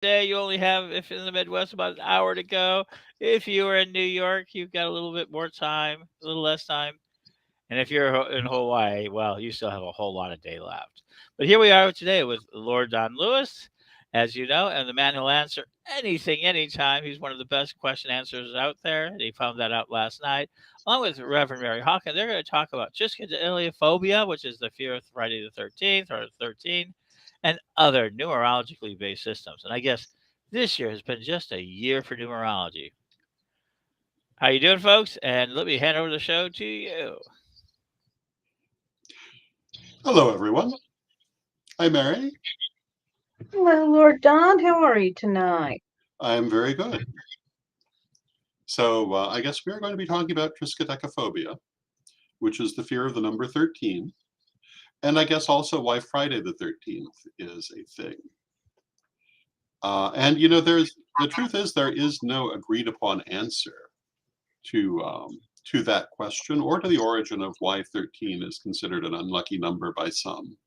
day, you only have, if in the Midwest, about an hour to go. If you are in New York, you've got a little bit more time, a little less time. And if you're in Hawaii, well, you still have a whole lot of day left. But here we are today with Lord Don Lewis, as you know, and the man who'll answer anything, anytime. He's one of the best question answers out there. And he found that out last night, along with Reverend Mary Hawkins. They're going to talk about triskaidekaphobia, which is the fear of Friday the 13th or 13, and other numerologically based systems. And I guess this year has been just a year for numerology. How you doing, folks? And let me hand over the show to you. Hello, everyone. Hi, Mary. Hello, Lord Don. How are you tonight? I'm very good. So, I guess we are going to be talking about triskaidekaphobia, which is the fear of the number 13, and I guess also why Friday the 13th is a thing. And there's the truth is there is no agreed upon answer to that question or to the origin of why 13 is considered an unlucky number by some.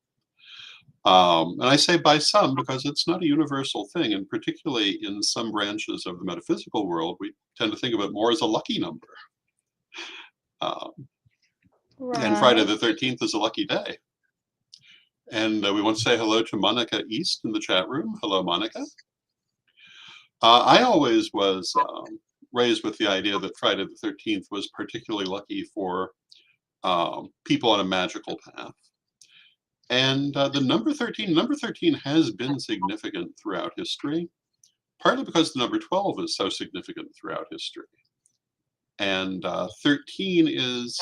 And I say by some because it's not a universal thing, and particularly in some branches of the metaphysical world, we tend to think of it more as a lucky number. Um, and Friday Right. the 13th is a lucky day. And we want to say hello to Monica East in the chat room. Hello, Monica. I always was raised with the idea that Friday the 13th was particularly lucky for people on a magical path. And the number 13 has been significant throughout history, partly because the number 12 is so significant throughout history. And 13 is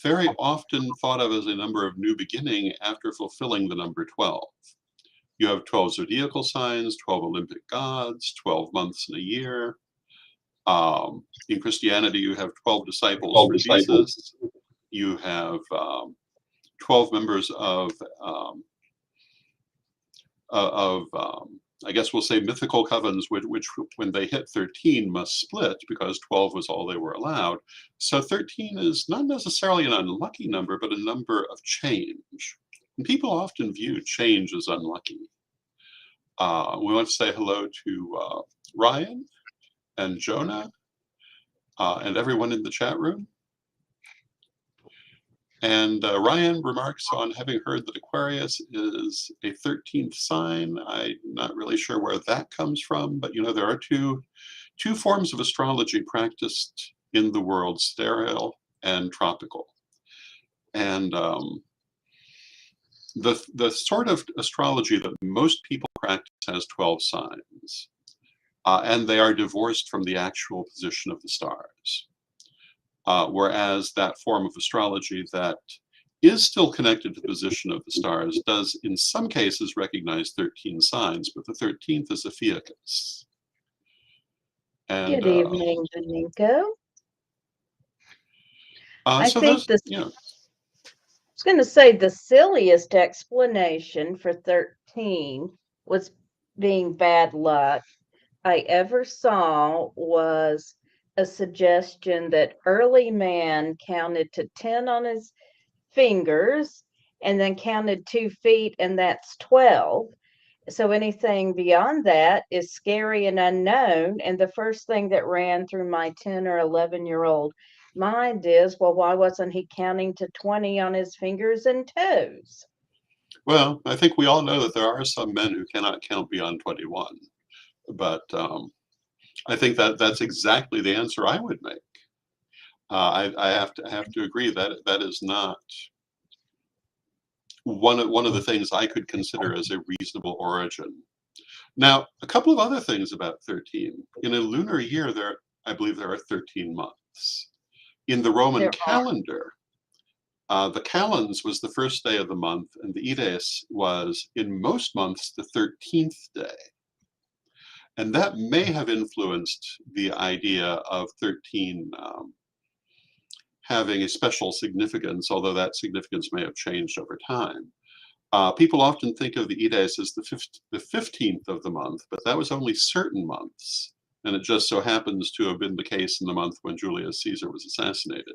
very often thought of as a number of new beginning after fulfilling the number 12. You have 12 zodiacal signs, 12 Olympic gods, 12 months in a year. In Christianity, you have 12 disciples All for disciples. Jesus. You have 12 members of I guess we'll say mythical covens, which when they hit 13 must split because 12 was all they were allowed. So 13 is not necessarily an unlucky number, but a number of change. And people often view change as unlucky. We want to say hello to Ryan and Jonah and everyone in the chat room. And Ryan remarks on having heard that Aquarius is a 13th sign. I'm not really sure where that comes from, but there are two forms of astrology practiced in the world: sterile and tropical. And the sort of astrology that most people practice has 12 signs, and they are divorced from the actual position of the stars. Whereas that form of astrology that is still connected to the position of the stars does, in some cases, recognize 13 signs, but the 13th is a fiacus. And Good evening, Nico. I so think those, this, I was going to say the silliest explanation for 13 was being bad luck I ever saw was a suggestion that early man counted to 10 on his fingers and then counted 2 feet, and that's 12. So anything beyond that is scary and unknown. And the first thing that ran through my 10 or 11-year-old mind is, well, why wasn't he counting to 20 on his fingers and toes? well, I think we all know that there are some men who cannot count beyond 21, but I think that that's exactly the answer I would make. I have to agree that that is not one of the things I could consider as a reasonable origin. Now, a couple of other things about 13. In a lunar year, I believe there are 13 months. In the Roman There are. calendar, the calends was the first day of the month, and the ides was, in most months, the 13th day. And that may have influenced the idea of 13 having a special significance, although that significance may have changed over time. People often think of the ides as the 15th of the month, but that was only certain months. And it just so happens to have been the case in the month when Julius Caesar was assassinated.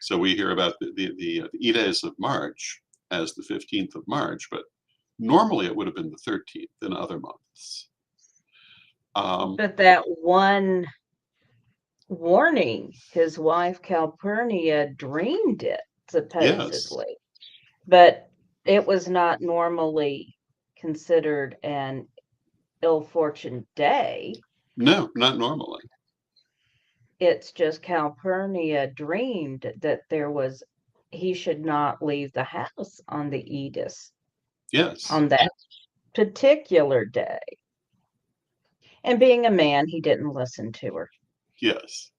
So we hear about the ides of March as the 15th of March, but Normally, it would have been the 13th in other months. But that one warning, his wife Calpurnia dreamed it, Yes. supposedly. But it was not normally considered an ill-fortunate day. No, not normally. It's just Calpurnia dreamed that he should not leave the house on the Edis Yes. on that particular day. And being a man, he didn't listen to her. Yes.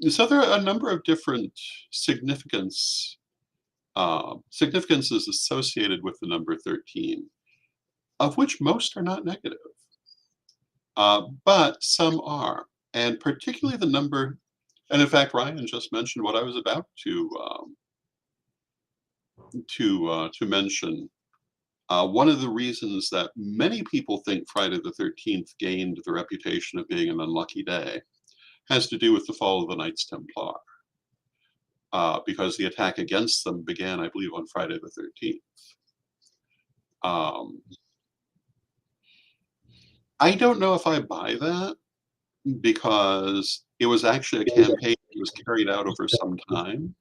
So there are a number of different significances associated with the number 13, of which most are not negative, but some are, and particularly the number. And in fact, Ryan just mentioned what I was about to mention. One of the reasons that many people think Friday the 13th gained the reputation of being an unlucky day has to do with the fall of the Knights Templar, because the attack against them began, I believe, on Friday the 13th. I don't know if I buy that, because it was actually a campaign that was carried out over some time.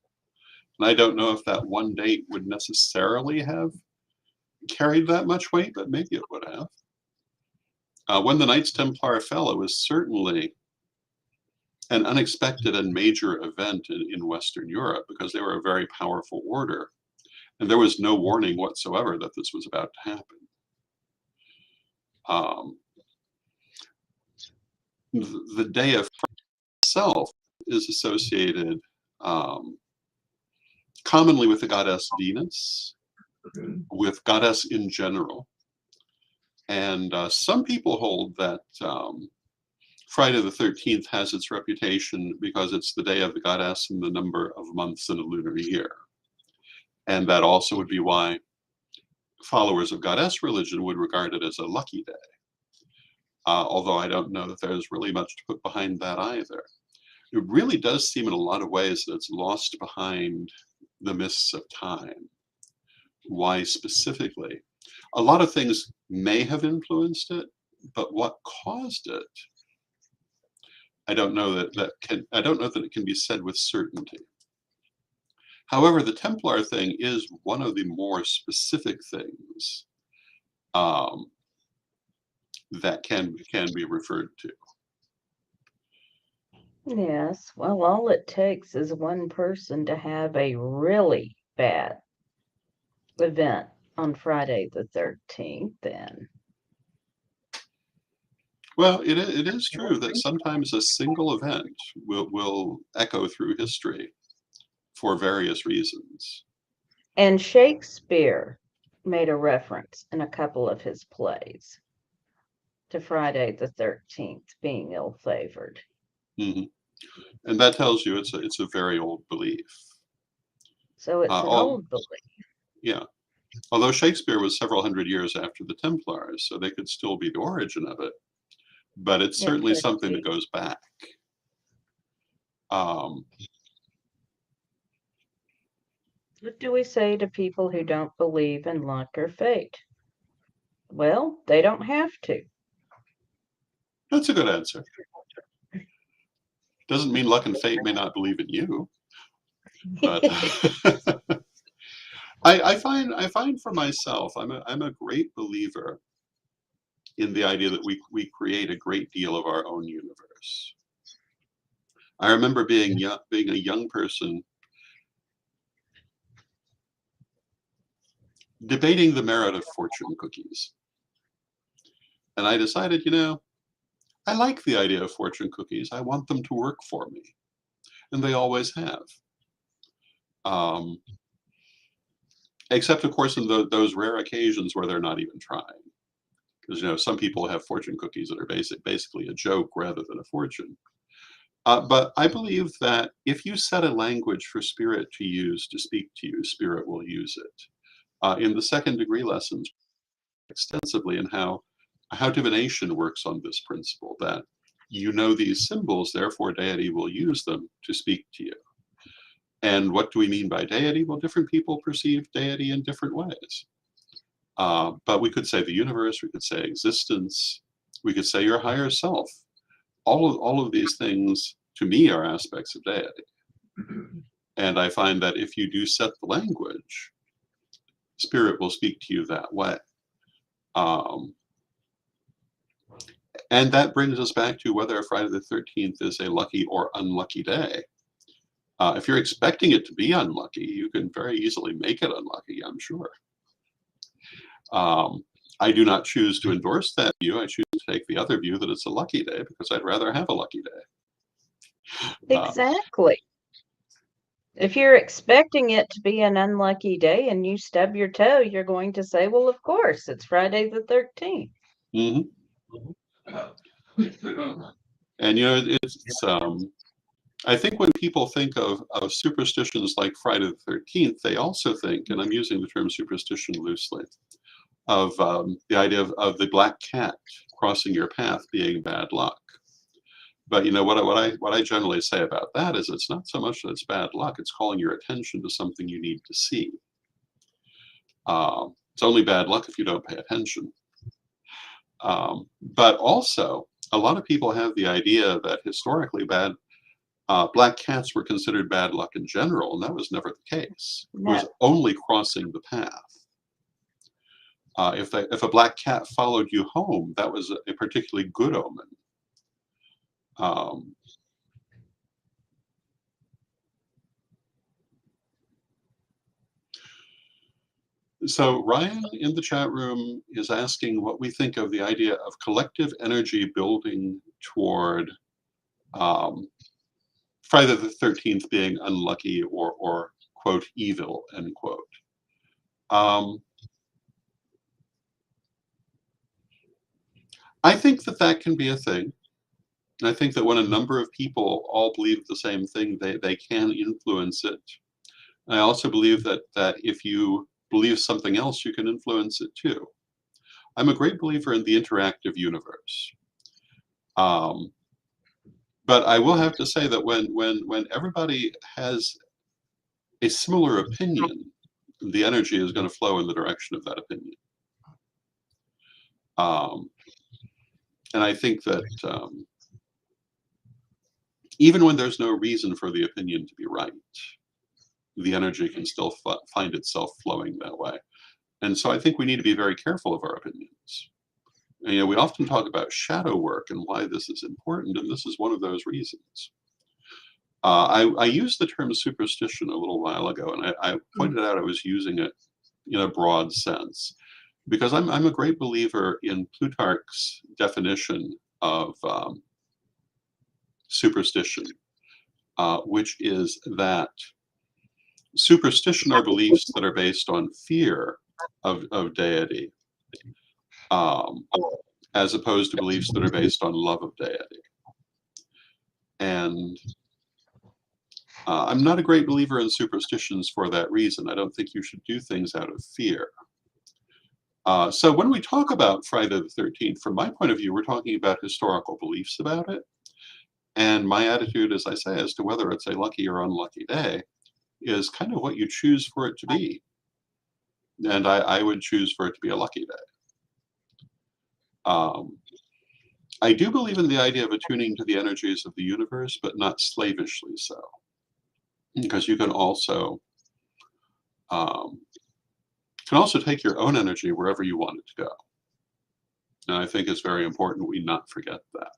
And I don't know if that one date would necessarily have carried that much weight, but maybe it would have. When the Knights Templar fell, it was certainly an unexpected and major event in Western Europe, because they were a very powerful order. And there was no warning whatsoever that this was about to happen. The day of itself is associated commonly with the goddess Venus, with goddess in general. And some people hold that Friday the 13th has its reputation because it's the day of the goddess and the number of months in a lunar year. And that also would be why followers of goddess religion would regard it as a lucky day. Although I don't know that there's really much to put behind that either. It really does seem in a lot of ways that it's lost behind the mists of time. Why specifically? A lot of things may have influenced it, but what caused it, I don't know that it can be said with certainty. However, the Templar thing is one of the more specific things that can be referred to. Yes, well, all it takes is one person to have a really bad event on Friday the 13th, then. Well, it is true that sometimes a single event will echo through history for various reasons. And Shakespeare made a reference in a couple of his plays to Friday the 13th being ill-favored. Mm-hmm. And that tells you it's a very old belief. So it's an old belief. Yeah. Although Shakespeare was several hundred years after the Templars, so they could still be the origin of it. But it's certainly something that goes back. What do we say to people who don't believe in luck or fate? Well, they don't have to. That's a good answer. Doesn't mean luck and fate may not believe in you. But I find for myself, I'm a great believer in the idea that we create a great deal of our own universe. I remember being a young person debating the merit of fortune cookies. And I decided, I like the idea of fortune cookies. I want them to work for me. And they always have. Except, of course, in those rare occasions where they're not even trying. Because, some people have fortune cookies that are basically a joke rather than a fortune. But I believe that if you set a language for spirit to use to speak to you, spirit will use it. In the second degree lessons, extensively in how divination works on this principle, that these symbols, therefore deity will use them to speak to you. And what do we mean by deity? Well, different people perceive deity in different ways. But we could say the universe, we could say existence, we could say your higher self. All of these things, to me, are aspects of deity. And I find that if you do set the language, spirit will speak to you that way. And that brings us back to whether Friday the 13th is a lucky or unlucky day. If you're expecting it to be unlucky, you can very easily make it unlucky, I'm sure. I do not choose to endorse that view. I choose to take the other view that it's a lucky day because I'd rather have a lucky day. Exactly. If you're expecting it to be an unlucky day and you stub your toe, you're going to say, well, of course, it's Friday the 13th. Mm-hmm. And it's I think when people think of superstitions like Friday the 13th, they also think, and I'm using the term superstition loosely, of the idea of the black cat crossing your path being bad luck. But what I generally say about that is it's not so much that it's bad luck; it's calling your attention to something you need to see. It's only bad luck if you don't pay attention. But also, a lot of people have the idea that historically black cats were considered bad luck in general, and that was never the case. It was only crossing the path. If a black cat followed you home, that was a particularly good omen. So Ryan in the chat room is asking what we think of the idea of collective energy building toward Friday the 13th being unlucky or quote evil, end quote. I think that can be a thing. I think that when a number of people all believe the same thing, they can influence it. I also believe that if you believe something else, you can influence it too. I'm a great believer in the interactive universe. But I will have to say that when everybody has a similar opinion, the energy is going to flow in the direction of that opinion. And I think that even when there's no reason for the opinion to be right, the energy can still find itself flowing that way. And so I think we need to be very careful of our opinions. And, we often talk about shadow work and why this is important, and this is one of those reasons. I used the term superstition a little while ago, and I pointed out I was using it in a broad sense because I'm a great believer in Plutarch's definition of superstition, which is that superstition are beliefs that are based on fear of deity, as opposed to beliefs that are based on love of deity. And I'm not a great believer in superstitions for that reason. I don't think you should do things out of fear. So when we talk about Friday the 13th, from my point of view, we're talking about historical beliefs about it. And my attitude, as I say, as to whether it's a lucky or unlucky day is kind of what you choose for it to be. And I would choose for it to be a lucky day. I do believe in the idea of attuning to the energies of the universe, but not slavishly so. Because you can also take your own energy wherever you want it to go. And I think it's very important we not forget that.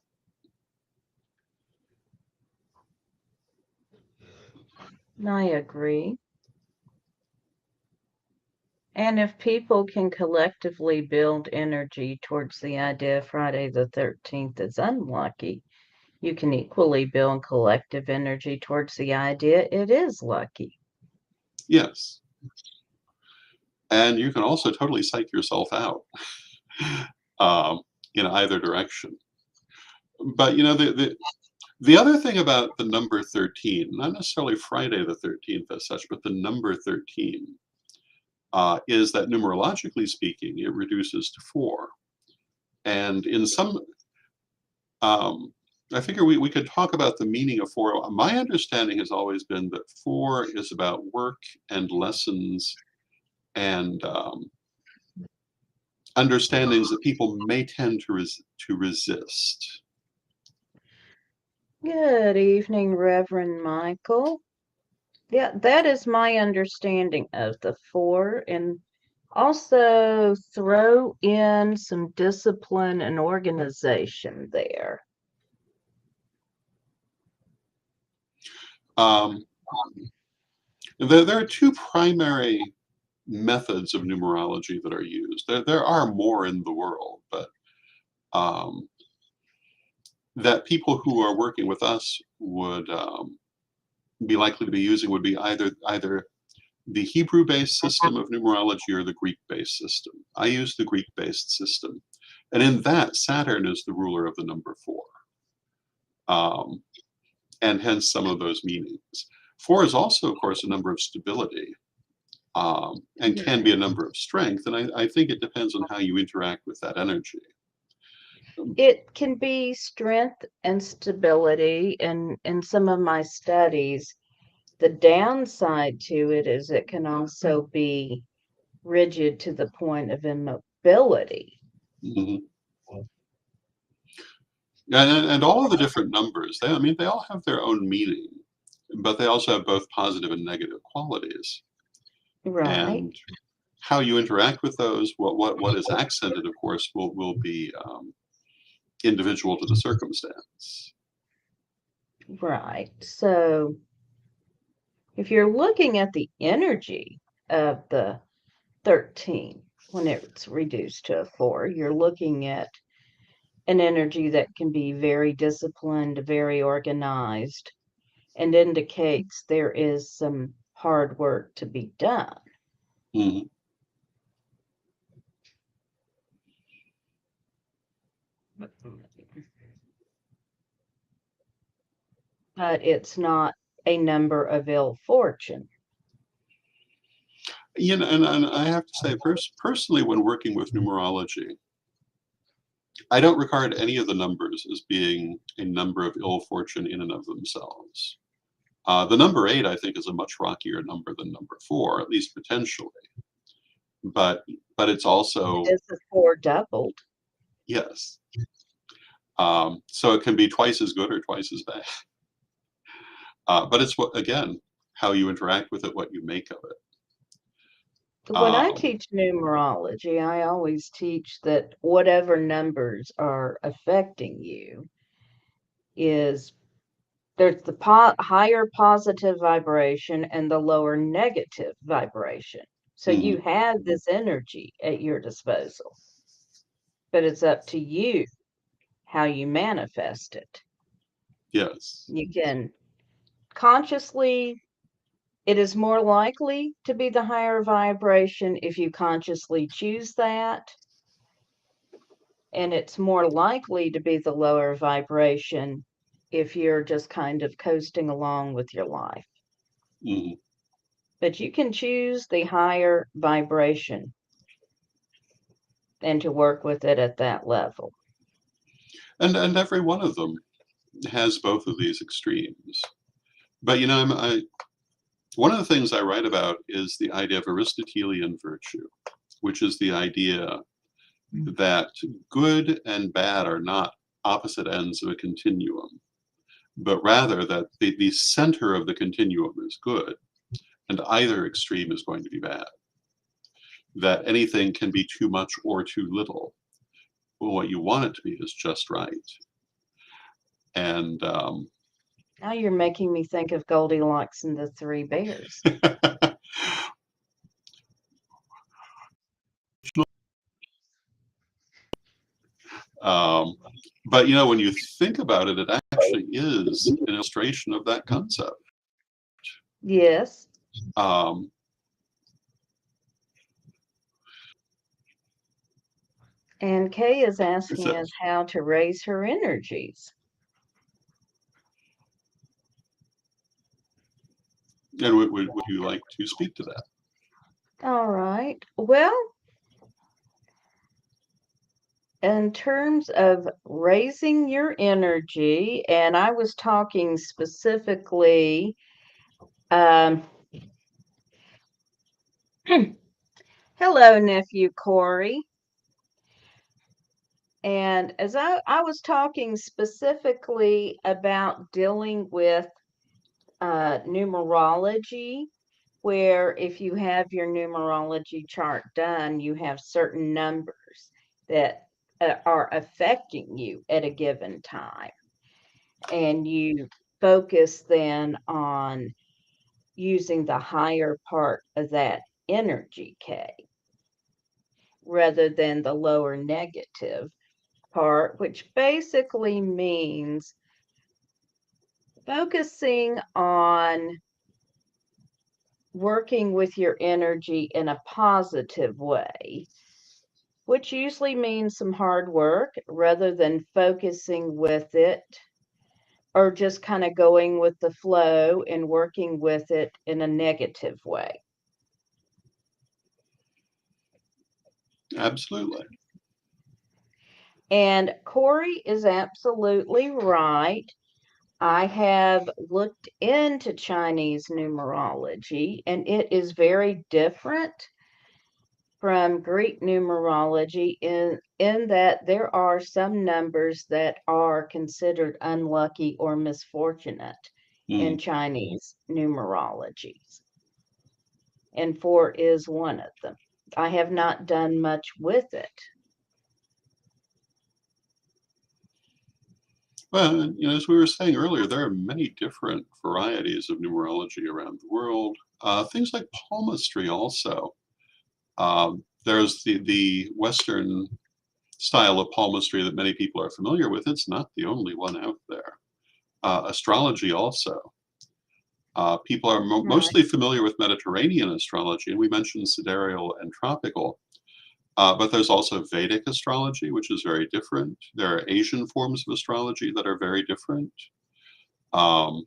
I agree. And if people can collectively build energy towards the idea Friday the 13th is unlucky, you can equally build collective energy towards the idea it is lucky. Yes. And you can also totally psych yourself out in either direction. But the other thing about the number 13, not necessarily Friday the 13th as such, but the number 13, is that numerologically speaking, it reduces to 4. And in some, I figure we could talk about the meaning of 4. My understanding has always been that 4 is about work and lessons and understandings that people may tend to resist. Good evening, Reverend Michael. Yeah, that is my understanding of the 4. And also throw in some discipline and organization there. There are 2 primary methods of numerology that are used. There are more in the world, but um, that people who are working with us would be likely to be using would be either the Hebrew-based system of numerology or the Greek-based system. I use the Greek-based system, and in that, Saturn is the ruler of the number 4, and hence some of those meanings. 4 is also, of course, a number of stability, and can be a number of strength, and I think it depends on how you interact with that energy. It can be strength and stability. And in some of my studies, the downside to it is it can also be rigid to the point of immobility. Mhm. And all of the different numbers, I mean, they all have their own meaning, but they also have both positive and negative qualities. Right. And how you interact with those, what is accented, of course, will be individual to the circumstance. Right. So if you're looking at the energy of the 13 when it's reduced to a 4, you're looking at an energy that can be very disciplined, very organized, and indicates there is some hard work to be done. Mhm. But it's not a number of ill fortune. You know, and I have to say, personally, when working with numerology, I don't regard any of the numbers as being a number of ill fortune in and of themselves. The number 8, I think, is a much rockier number than number 4, at least potentially. But it's also, Is the 4 doubled? yes. So it can be twice as good or twice as bad. But it's again, how you interact with it, what you make of it. When I Um, teach numerology, I always teach that whatever numbers are affecting you is there's the higher positive vibration and the lower negative vibration. So you mhm, have this energy at your disposal, but it's up to you how you manifest it. yes. You can consciously, it is more likely to be the higher vibration if you consciously choose that. And it's more likely to be the lower vibration if you're just kind of coasting along with your life. Mhm. But you can choose the higher vibration and to work with it at that level. And every one of them has both of these extremes. But you know, one of the things I write about is the idea of Aristotelian virtue, which is the idea that good and bad are not opposite ends of a continuum, but rather that the center of the continuum is good, and either extreme is going to be bad. That anything can be too much or too little. Well, what you want it to be is just right. And Now you're making me think of Goldilocks and the Three Bears. um, but you know, when you think about it, it actually is an illustration of that concept. Yes. Um, And Kay is it's asking a, us how to raise her energies. and would you like to speak to that? All right. Well, in terms of raising your energy, and I was talking specifically, um, hello, nephew Corey. And as I was talking specifically about dealing with numerology, where if you have your numerology chart done, you have certain numbers that are affecting you at a given time. And you focus then on using the higher part of that energy K rather than the lower negative part, which basically means focusing on working with your energy in a positive way, which usually means some hard work rather than focusing with it or just kind of going with the flow and working with it in a negative way. Absolutely. And Corey is absolutely right. I have looked into Chinese numerology, and it is very different from Greek numerology in that there are some numbers that are considered unlucky or misfortunate in Mm. Chinese numerologies, and 4 is one of them. I have not done much with it. Well, as we were saying earlier, there are many different varieties of numerology around the world. Things like palmistry also. There's the Western style of palmistry that many people are familiar with. It's not the only one out there. Astrology also. People are Right. mostly familiar with Mediterranean astrology, and we mentioned sidereal and tropical. But there's also Vedic astrology, which is very different. There are Asian forms of astrology that are very different. Um,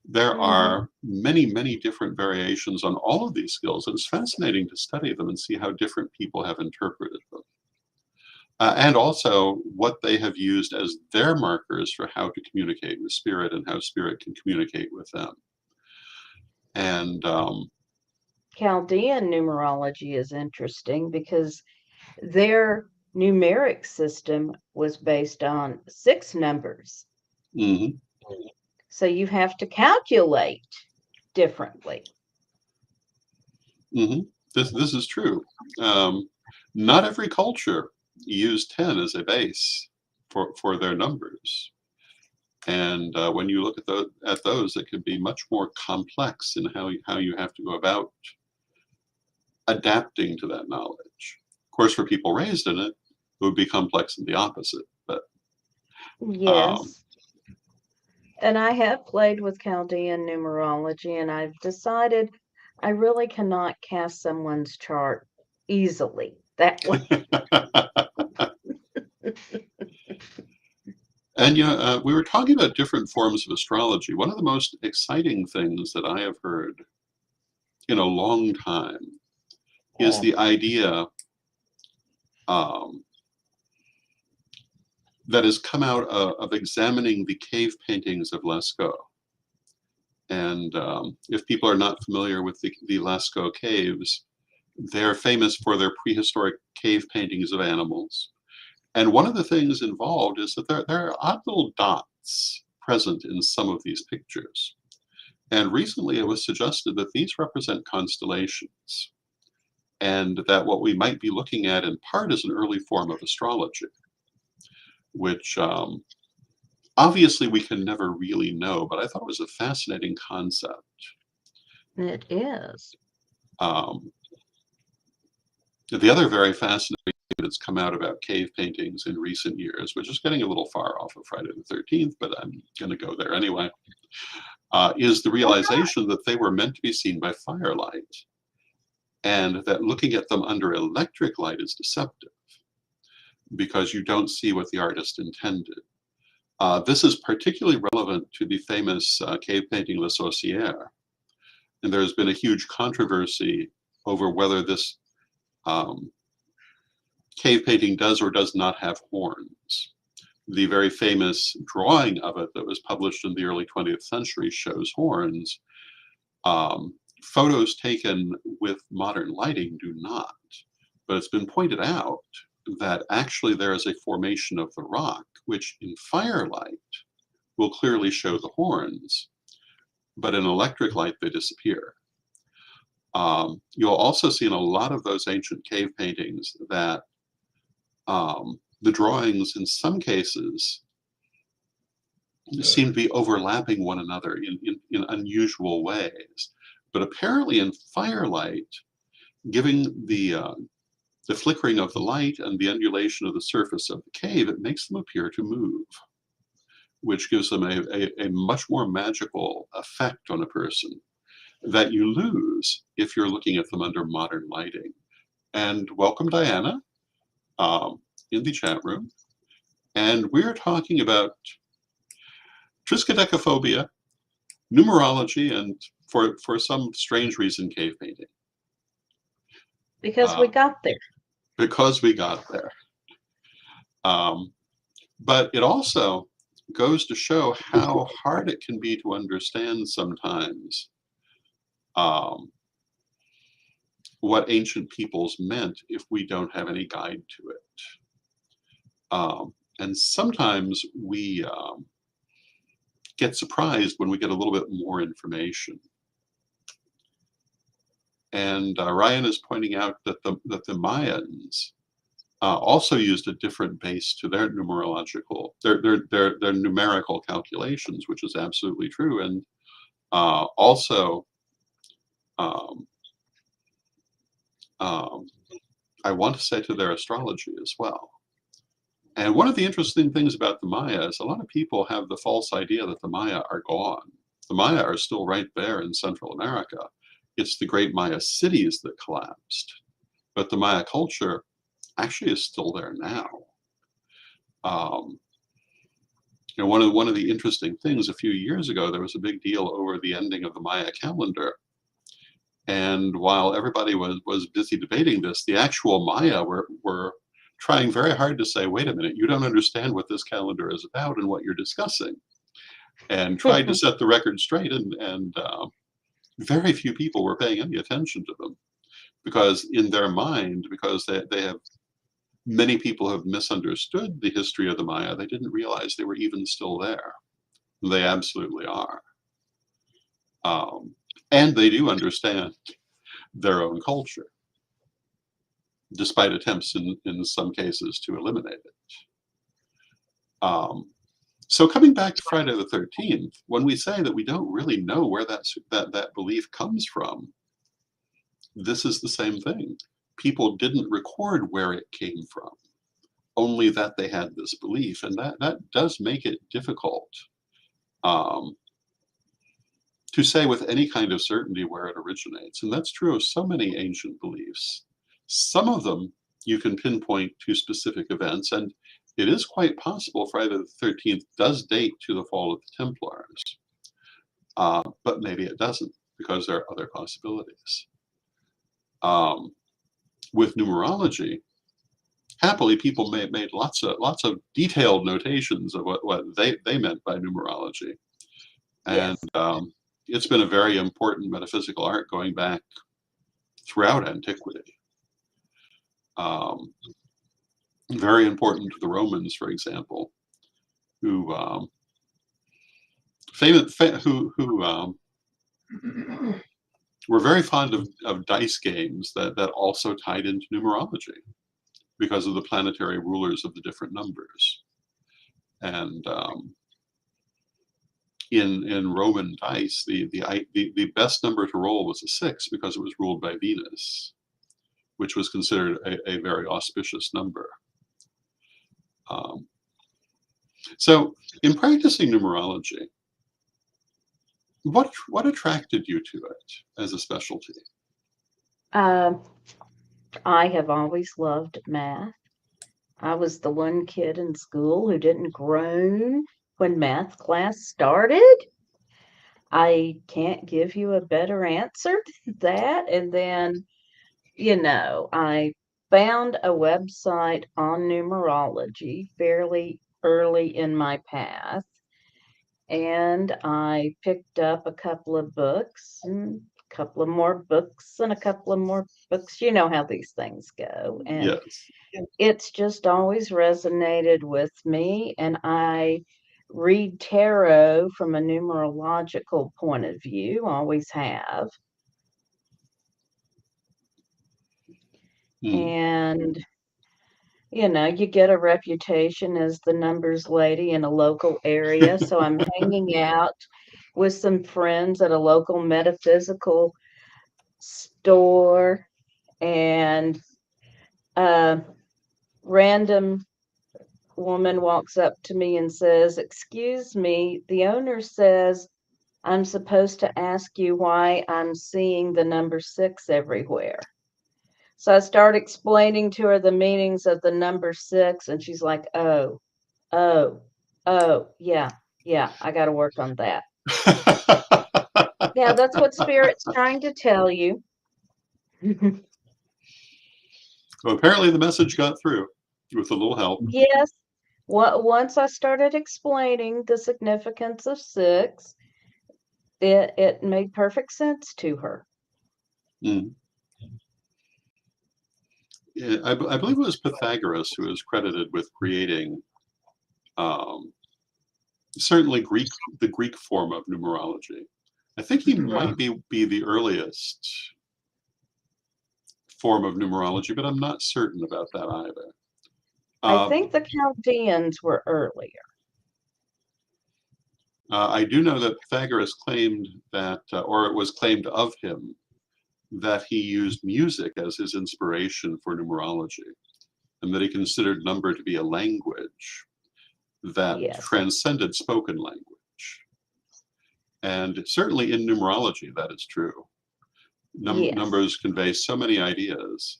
there Mm-hmm. are many, many different variations on all of these skills, and it's fascinating to study them and see how different people have interpreted them. And also what they have used as their markers for how to communicate with spirit and how spirit can communicate with them. And Chaldean numerology is interesting because their numeric system was based on 6 numbers. mhm, So you have to calculate differently. mhm. This is true. Um, Not every culture used 10 as a base for their numbers. And when you look at those, it can be much more complex in how you have to go about adapting to that knowledge. Of course, for people raised in it, it would be complex in the opposite. But um, Yes. And I have played with Chaldean numerology, and I've decided I really cannot cast someone's chart easily that way. and we were talking about different forms of astrology. One of the most exciting things that I have heard in a long time is the idea um, that has come out of examining the cave paintings of Lascaux. And if people are not familiar with the Lascaux caves, they're famous for their prehistoric cave paintings of animals. And one of the things involved is that there are odd little dots present in some of these pictures. And recently it was suggested that these represent constellations, and that what we might be looking at in part is an early form of astrology, which obviously we can never really know, but I thought it was a fascinating concept. It is. Um, the other very fascinating thing that's come out about cave paintings in recent years, which is getting a little far off of Friday the 13th, but I'm going to go there anyway, is the realization that they were meant to be seen by firelight, and that looking at them under electric light is deceptive because you don't see what the artist intended. This is particularly relevant to the famous cave painting La Sorcière, and there's been a huge controversy over whether this um, cave painting does or does not have horns. The very famous drawing of it that was published in the early 20th century shows horns. Photos taken with modern lighting do not, but it's been pointed out that actually there is a formation of the rock, which in firelight will clearly show the horns, but in electric light they disappear. You'll also see in a lot of those ancient cave paintings that the drawings in some cases seem to be overlapping one another in unusual ways. But apparently in firelight, giving the flickering of the light and the undulation of the surface of the cave, it makes them appear to move, which gives them a much more magical effect on a person that you lose if you're looking at them under modern lighting. And welcome, Diana, in the chat room. And we're talking about triskaidekaphobia, numerology, and for some strange reason, cave painting. Because we got there. Because we got there. But it also goes to show how hard it can be to understand sometimes what ancient peoples meant if we don't have any guide to it. And sometimes we get surprised when we get a little bit more information. And Ryan is pointing out that the Mayans also used a different base to their their numerical calculations, which is absolutely true. And also, I want to say to their astrology as well. And one of the interesting things about the Maya is a lot of people have the false idea that the Maya are gone. The Maya are still right there in Central America. It's the great Maya cities that collapsed. But the Maya culture actually is still there now. One of the interesting things a few years ago, there was a big deal over the ending of the Maya calendar. And while everybody was busy debating this, the actual Maya were trying very hard to say, wait a minute, you don't understand what this calendar is about and what you're discussing, and tried to set the record straight. And very few people were paying any attention to them, because in their mind, because they have, many people have misunderstood the history of the Maya, they didn't realize they were even still there. They absolutely are. And they do understand their own culture, despite attempts in some cases to eliminate it. So coming back to Friday the 13th, when we say that we don't really know where that belief comes from, this is the same thing. People didn't record where it came from, only that they had this belief, and that does make it difficult to say with any kind of certainty where it originates. And that's true of so many ancient beliefs. Some of them you can pinpoint to specific events, and it is quite possible Friday the 13th does date to the fall of the Templars. But maybe it doesn't, because there are other possibilities. With numerology, happily, people made lots of detailed notations of what they meant by numerology. And Yes. it's been a very important metaphysical art going back throughout antiquity. Very important to the Romans, for example, who were very fond of dice games that also tied into numerology because of the planetary rulers of the different numbers. And in Roman dice, the best number to roll was a 6 because it was ruled by Venus, which was considered a very auspicious number. So in practicing numerology, what attracted you to it as a specialty? I have always loved math. I was the one kid in school who didn't groan when math class started. I can't give you a better answer than that. And then, I found a website on numerology fairly early in my path, and I picked up a couple of books and a couple of more books and a couple of more books. You know how these things go. And Yes. it's just always resonated with me. And I read tarot from a numerological point of view, always have. Mm. And you get a reputation as the numbers lady in a local area. So I'm hanging out with some friends at a local metaphysical store, and a random woman walks up to me and says, "Excuse me, the owner says I'm supposed to ask you why I'm seeing the number 6 everywhere." So I start explaining to her the meanings of the number 6, and she's like, "Oh, oh, oh, yeah, I got to work on that." Yeah, that's what Spirit's trying to tell you. Well, apparently the message got through with a little help. Yes. Once I started explaining the significance of 6, it made perfect sense to her. Mm. Yeah, I believe it was Pythagoras who is credited with creating um, certainly the Greek form of numerology. I think he Right. might be the earliest form of numerology, but I'm not certain about that either. I Uh, think the Chaldeans were earlier. I do know that Pythagoras claimed that, or it was claimed of him, that he used music as his inspiration for numerology, and that he considered number to be a language that Yes. transcended spoken language. And certainly in numerology, that is true. Yes. Numbers convey so many ideas.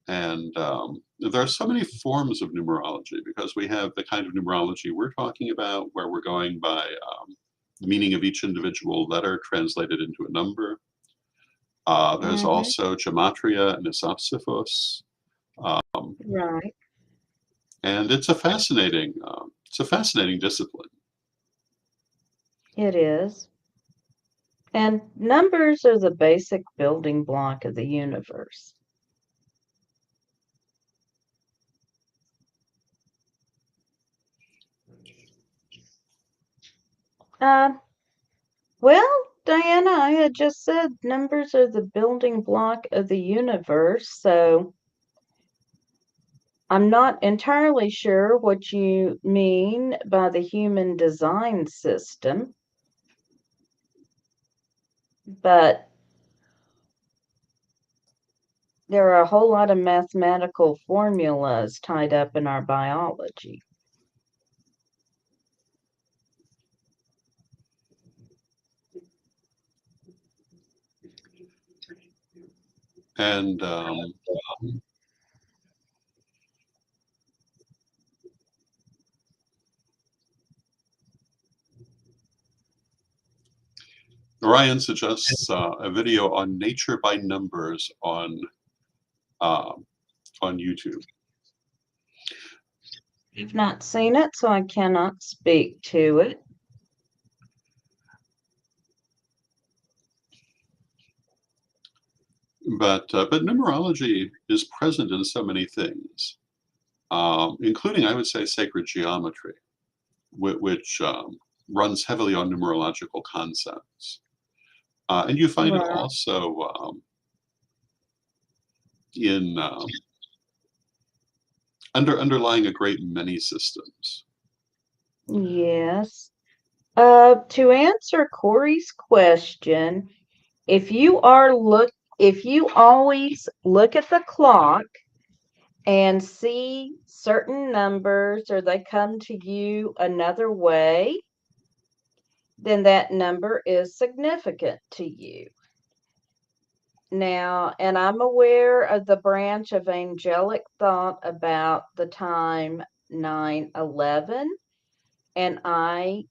And there are so many forms of numerology because we have the kind of numerology we're talking about, where we're going by the meaning of each individual letter translated into a number. There's Mm-hmm. also gematria and isopsiphos, um, Right. and it's a fascinating discipline. It is. And numbers are the basic building block of the universe. Uh, well, Diana, I had just said numbers are the building block of the universe, so I'm not entirely sure what you mean by the human design system, but there are a whole lot of mathematical formulas tied up in our biology. And Orion suggests a video on nature by numbers uh, on YouTube. I've not seen it, so I cannot speak to it. But numerology is present in so many things, including, I would say, sacred geometry, which runs heavily on numerological concepts. And you find it Right. also in underlying a great many systems. Yes. To answer Corey's question, if if you always look at the clock and see certain numbers or they come to you another way, then that number is significant to you. Now, and I'm aware of the branch of angelic thought about the time 9/11, and I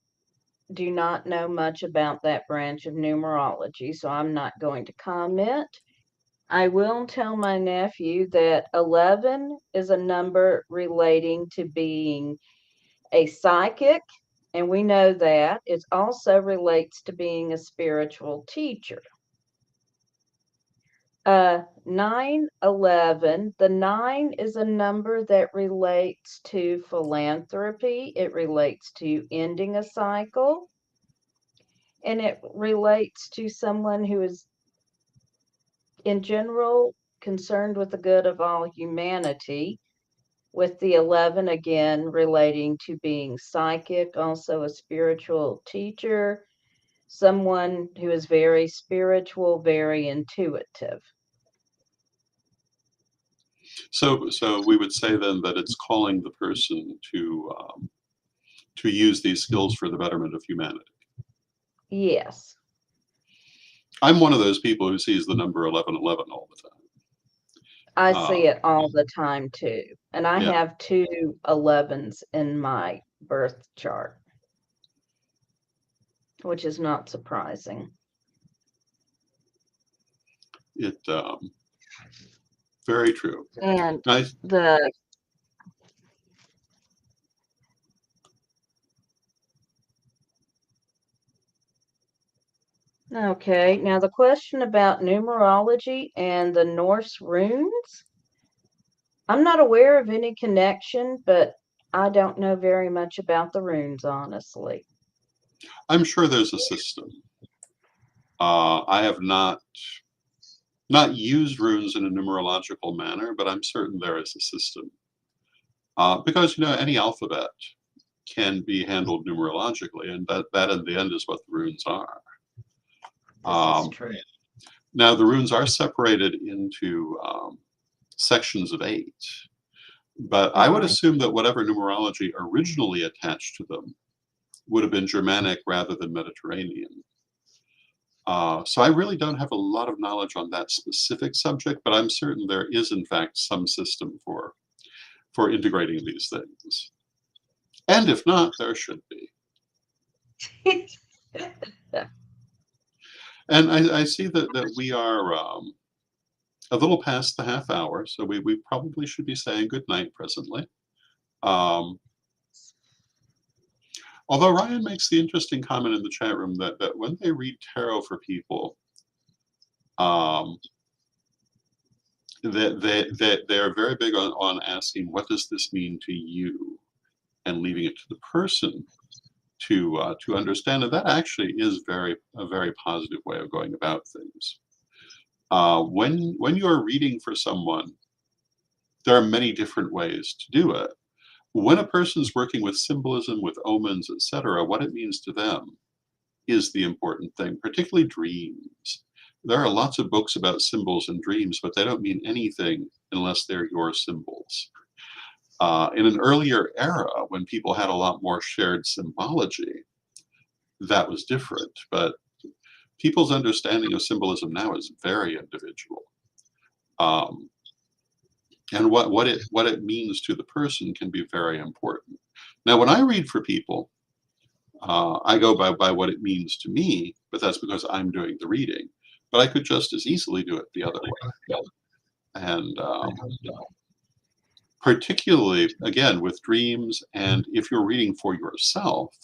do not know much about that branch of numerology, so I'm not going to comment. I will tell my nephew that 11 is a number relating to being a psychic, and we know that. It also relates to being a spiritual teacher. 911, the 9 is a number that relates to philanthropy, it relates to ending a cycle, and it relates to someone who is, in general, concerned with the good of all humanity. With the 11 again relating to being psychic, also a spiritual teacher, someone who is very spiritual, very intuitive. So we would say then that it's calling the person to use these skills for the betterment of humanity. Yes, I'm one of those people who sees the number 1111 all the time. I see it all the time too. And I Yeah. have 2 11s in my birth chart, which is not surprising. It very true. And I, the Okay, now the question about numerology and the Norse runes, I'm not aware of any connection, but I don't know very much about the runes, honestly. I'm sure there's a system. I have not used runes in a numerological manner, but I'm certain there is a system. Because any alphabet can be handled numerologically, and that in the end is what the runes are. This is true. Now the runes are separated into sections of 8, but I would Right. assume that whatever numerology originally attached to them would have been Germanic rather than Mediterranean. So I really don't have a lot of knowledge on that specific subject, but I'm certain there is in fact some system for integrating these things. And if not, there should be. And I see that we are a little past the half hour, so we probably should be saying good night presently. Although Ryan makes the interesting comment in the chat room that when they read tarot for people, that they're very big on asking, what does this mean to you? And leaving it to the person to understand. And that actually is a very positive way of going about things. When you're reading for someone, there are many different ways to do it. When a person's working with symbolism, with omens, etc., what it means to them is the important thing, particularly dreams. There are lots of books about symbols and dreams, but they don't mean anything unless they're your symbols. In an earlier era, when people had a lot more shared symbology, that was different. But people's understanding of symbolism now is very individual. And what it means to the person can be very important. Now, when I read for people, I go by what it means to me, but that's because I'm doing the reading. But I could just as easily do it the other way. And particularly, again, with dreams, and if you're reading for yourself,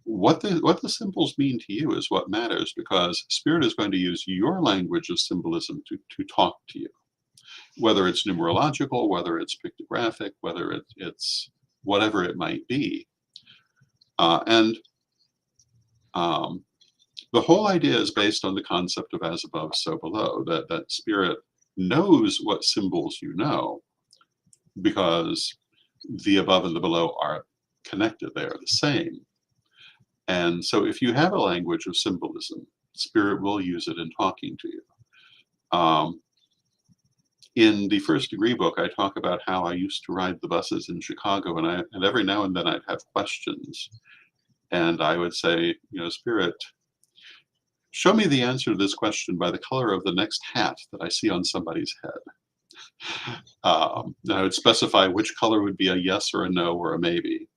what the symbols mean to you is what matters, because Spirit is going to use your language of symbolism to talk to you. Whether it's numerological, whether it's pictographic, whether it's whatever it might be. And the whole idea is based on the concept of as above, so below, that Spirit knows what symbols you know, because the above and the below are connected, they are the same. And so if you have a language of symbolism, Spirit will use it in talking to you. In the First Degree book, I talk about how I used to ride the buses in Chicago, and every now and then I'd have questions. And I would say, Spirit, show me the answer to this question by the color of the next hat that I see on somebody's head. I would specify which color would be a yes or a no or a maybe.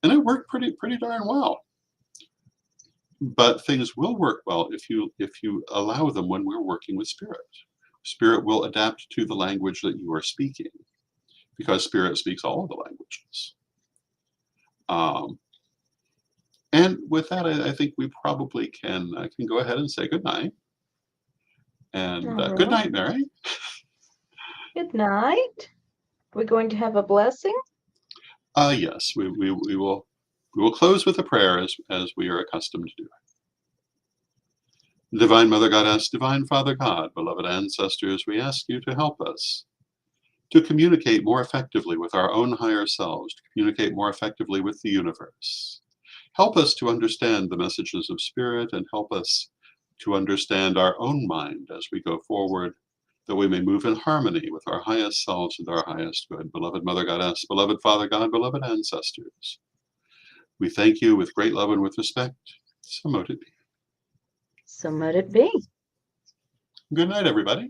And it worked pretty darn well. But things will work well if you allow them when we're working with Spirit. Spirit will adapt to the language that you are speaking, because Spirit speaks all of the languages. And with that, I think we probably can go ahead and say good night. And All good right. night, Mary. Good night. We're going to have a blessing. Yes, we will close with a prayer as we are accustomed to do. Divine Mother Goddess, Divine Father God, beloved ancestors, we ask you to help us to communicate more effectively with our own higher selves, to communicate more effectively with the universe. Help us to understand the messages of Spirit, and help us to understand our own mind as we go forward, that we may move in harmony with our highest selves and our highest good. Beloved Mother Goddess, beloved Father God, beloved ancestors, we thank you with great love and with respect. So mote it be. So might it be. Good night, everybody.